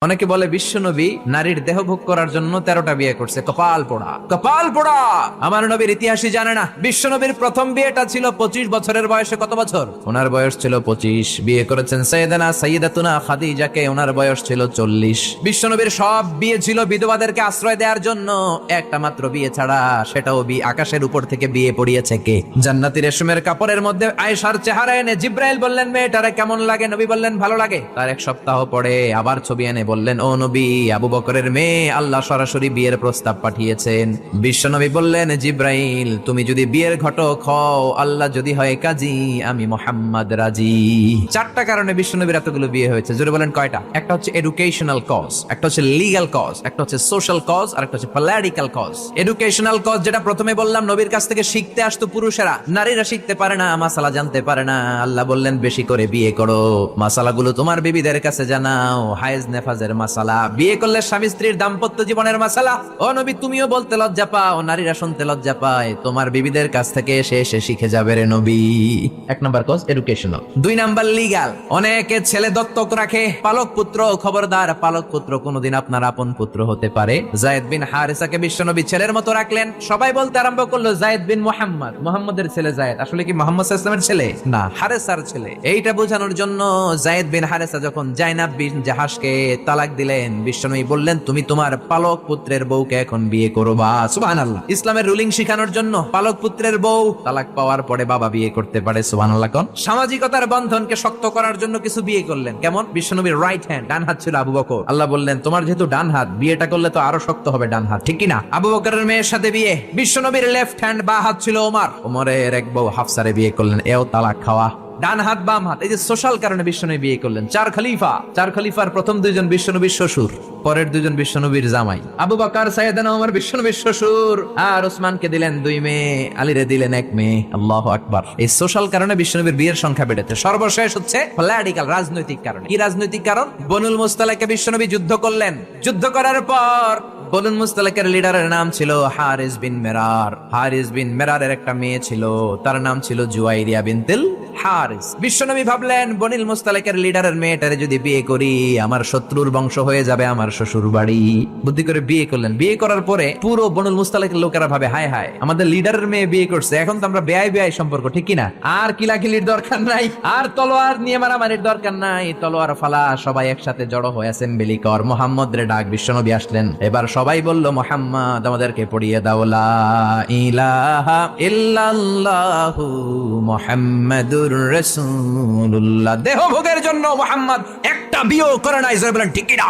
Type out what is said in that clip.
অনেকে বলে বিশ্বনবী নারীর দেহ ভোগ করার জন্য 13টা বিয়ে করছে। কপাল পোড়া, কপাল পোড়া। আমার নবীর ইতিহাসই জানে না। বিশ্বনবীর প্রথম বিয়েটা ছিল 25 বছরের বয়সে। কত বছর? ওনার বয়স ছিল 25। বিয়ে করেছেন সাইয়্যিদাতুনা খাদিজাকে, ওনার বয়স ছিল 40। বিশ্বনবীর সব বিয়ে ছিল বিধবাদেরকে আশ্রয় দেওয়ার জন্য। একটা মাত্র বিয়ে ছাড়া, সেটাও আকাশের উপর থেকে বিয়ে পড়িয়েছে কে? জান্নাতি রেশমের কাপড়ের মধ্যে আয়েশার চেহারা এনে জিব্রাইল বললেন, মেয়েটারে কেমন লাগে? নবী বললেন, ভালো লাগে। তার এক সপ্তাহ পরে আবার ছবি এনে বললেন, ও নবী, আবু বকরের মেয়ে, আল্লাহ সরাসরি বিয়ের প্রস্তাব পাঠিয়েছেন। বিশ্বনবী বললেন, জিব্রাইল, তুমি যদি বিয়ের ঘটক হও, আল্লাহ যদি হয় কাজী, আমি মুহাম্মদ রাজি। 4টা কারণে বিশ্বনবীর এতগুলো বিয়ে হয়েছে। জোরে বলেন কয়টা? একটা হচ্ছে এডুকেশনাল কজ, একটা হচ্ছে লিগ্যাল কজ, একটা হচ্ছে সোশ্যাল কজ, আর একটা হচ্ছে পলিটিক্যাল কজ। এডুকেশনাল কজ যেটা প্রথমে বললাম, নবীর কাছ থেকে শিখতে আসতো পুরুষেরা, নারীরা শিখতে পারে না, মাসালা জানতে পারে না। আল্লাহ বললেন, বেশি করে বিয়ে করো, মাসালাগুলো তোমার বিবিদের কাছে জানাও, হায়েজ নেফাজের মাসালা, বিয়ে করলে স্বামী স্ত্রীর দাম্পত্য জীবনের মাসালা। ও নবী, তুমিও বলতে লজ্জা পাও, নারীরা শুনতে লজ্জা পায়, তোমার বিবিদের কাছ থেকে এসে শিখে যাবে রে নবী। 1 number cause educational. 2 number legal. অনেকে ছেলে দত্তক রাখে, পালক পুত্র। খবরদার, পালক পুত্র কোনদিন আপনার আপন পুত্র হতে পারে। যায়েদ বিন হারিসাকে বিশ্বনবী ছেলের মতো রাখলেন। সবাই বলতে আরম্ভ করলো, যায়েদ বিন মুহাম্মদ, মুহাম্মদের ছেলে যায়েদ। আসলে কি মুহাম্মদ সাল্লাল্লাহু আলাইহি ওয়াসাল্লামের ছেলে? না, হারেসার ছেলে। এইটা বোঝানোর জন্য যায়েদ বিন হারেসা যখন জাইনাব বিন জাহাশকে তালাক দিলেন, বিশ্বনবী বললেন, তুমি তোমার পালক পুত্রের বউকে এখন বিয়ে করবা। সুবহানাল্লাহ। ইসলামের রুলিং শিখানোর জন্য পালক পুত্রের বউ তালাক পাওয়ার পরে বাবা বিয়ে করতে পারে। সুবহানাল্লাহ। কোন সামাজিকতার বন্ধনকে শক্ত করার জন্য কিছু বিয়ে করলেন। কেমন? বিশ্বনবীর রাইট হ্যান্ড, ডান হাত ছিল আবু বকর। আল্লাহ বললেন, তোমার যেহেতু ডান হাত, বিয়েটা করলে তো আরো শক্ত হবে ডান হাত, ঠিক কি না? আবু বকরের মেয়ের সাথে বিয়ে। বিশ্বনবীর লেফট হ্যান্ড, বা হাত ছিল ওমর। ওমরের এক বউ হাফসারে বিয়ে করলেন। এও তালাক খাওয়া। ডান হাত বাম হাত, এই যে সোশ্যাল কারণে বিশ্বনবী বিয়ে করলেন। 4 খলিফা। 4 খলিফার প্রথম 2 জন বিশ্বনবীর শ্বশুর, পরের 2 জন বিশ্বনবীর জামাই। আবু বকর, সাইয়েদনা ওমর বিশ্বনবীর শ্বশুর। আর ওসমানকে দিলেন 2 মেয়ে, আলীরে দিলেন 1 মেয়ে। আল্লাহু আকবার। এই সোশ্যাল কারণে বিশ্বনবীর বিয়ের সংখ্যা বেড়েছে। সর্বশেষ হচ্ছে পলিটিক্যাল, রাজনৈতিক কারণে। কি রাজনৈতিক কারণ? বনুল মুস্তালাকে বিশ্বনবী যুদ্ধ করলেন। যুদ্ধ করার পর বনুল মুস্তালাকের লিডারের নাম ছিল হারিস বিন মেরার। হারিস বিন মেরারের একটা মেয়ে ছিল, তার নাম ছিল জুয়াইরিয়া বিনতুল হারিস। বিশ্বনবী ভাবলেন, বনিল মুস্তালাকের লিডারের মেয়েটারে যদি বিয়ে করি, আমার শত্রুর বংশ হয়ে যাবে আমার শ্বশুর বাড়ি। বুদ্ধি করে বিয়ে করলেন। বিয়ে করার পরে পুরো বনুল মুস্তালাকের লোকেরা ভাবে, হায় হায়, আমাদের লিডারের মেয়ে বিয়ে করছে, এখন তো আমরা বেয়াই বেয়াই সম্পর্ক, ঠিক কিনা? আর কিলাকিলির দরকার নাই, আর তলোয়ার নিয়ে মারামারির দরকার নাই। তলোয়ার ফালা, সবাই একসাথে জড়ো হয়ে অ্যাসেম্বলি কর। মুহাম্মদ রে ডাক। বিশ্বনবী আসলেন। এবার সবাই বলল, মুহাম্মদ, আমাদেরকে পড়িয়ে দাও লা ইলাহা ইল্লাল্লাহু মুহাম্মাদুর রাসূলুল্লাহ। দেহ ভোগের জন্য মুহাম্মদ একটা বিয়ে করে নাই। জোরে বলেন ঠিক কিনা?